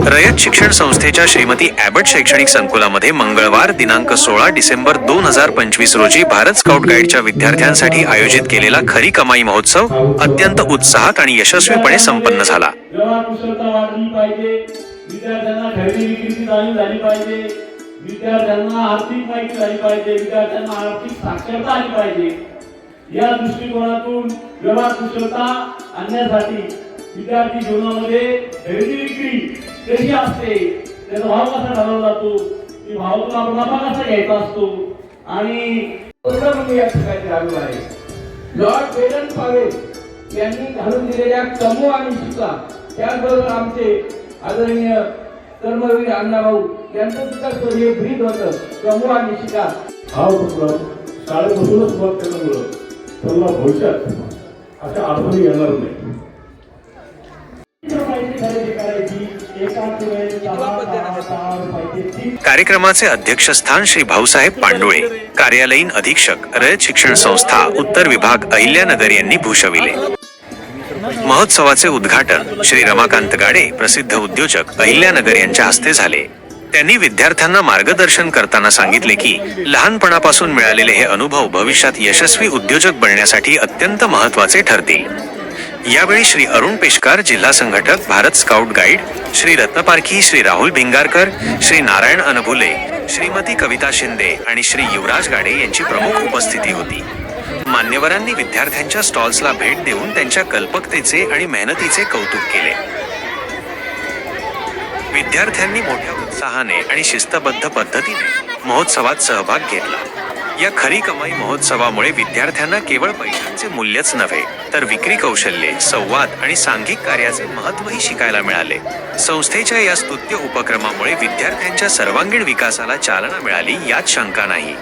रयत शिक्षण संस्थेच्या श्रीमती ॲबट शैक्षणिक संकुलामध्ये मंगळवार दिनांक 16 डिसेंबर 2025 रोजी भारत स्काउट गाईडच्या विद्यार्थ्यांसाठी आयोजित केलेला खरी कमाई महोत्सव अत्यंत उत्साहात आणि यशस्वीपणे संपन्न झाला. विद्यार्थ्यांना आर्थिक माहिती झाली पाहिजे, विद्यार्थ्यांना आर्थिक साक्षरता आली पाहिजे. या दृष्टिकोनातून व्यवहार कुशलता आणण्यासाठी विद्यार्थी जीवनामध्ये खरेदी विक्री कशी असते, त्याचा भाव कसा ठरवला जातो, की भावातून आपण नफा कसा घ्यायचा असतो आणि या ठिकाणी चालू आहे. लॉर्ड बेरन पावेल यांनी घालून दिलेल्या चमू आणि शिका, त्याचबरोबर आमचे आदरणीय कर्मवीर अण्णाभाऊ यांचं सुद्धा हे ब्रीद होतं चमू आणि शिका. हा उपक्रम शाळेपासूनच सुरुवात केल्यामुळं त्यांना भविष्यात अशा अडचणी येणार नाही. कार्यक्रमाचे अध्यक्षस्थान श्री भाऊसाहेब पांडुळे, कार्यालयीन अधीक्षक, रयत शिक्षण संस्था उत्तर विभाग, अहिल्यानगर यांनी भूषविले. महोत्सवाचे उद्घाटन श्री रमाकांत गाडे, प्रसिद्ध उद्योजक, अहिल्यानगर यांच्या हस्ते झाले. त्यांनी विद्यार्थ्यांना मार्गदर्शन करताना सांगितले की लहानपणापासून मिळालेले हे अनुभव भविष्यात यशस्वी उद्योजक बनण्यासाठी अत्यंत महत्त्वाचे ठरतील. यावेळी श्री अरुण पेशकार, जिल्हा संघटक, भारत स्काउट गाईड, श्री रत्नपारखी, श्री राहुल भिंगारकर, श्री नारायण अनभुले, श्रीमती कविता शिंदे आणि श्री युवराज गाडे यांची प्रमुख उपस्थिती होती. मान्यवरांनी विद्यार्थ्यांच्या स्टॉल्सला भेट देऊन त्यांच्या कल्पकतेचे आणि मेहनतीचे कौतुक केले. विद्यार्थ्यांनी मोठ्या उत्साहाने आणि शिस्तबद्ध पद्धतीने महोत्सवात सहभाग घेतला. या खरी कमाई महोत्सवामुळे विद्यार्थ्यांना केवळ पैशांचे मूल्यच नव्हे तर विक्री कौशल्ये, संवाद आणि सांघिक कार्याचे महत्त्वही शिकायला मिळाले. संस्थेच्या या स्तुत्य उपक्रमामुळे विद्यार्थ्यांच्या सर्वांगीण विकासाला चालना मिळाली यात शंका नाही.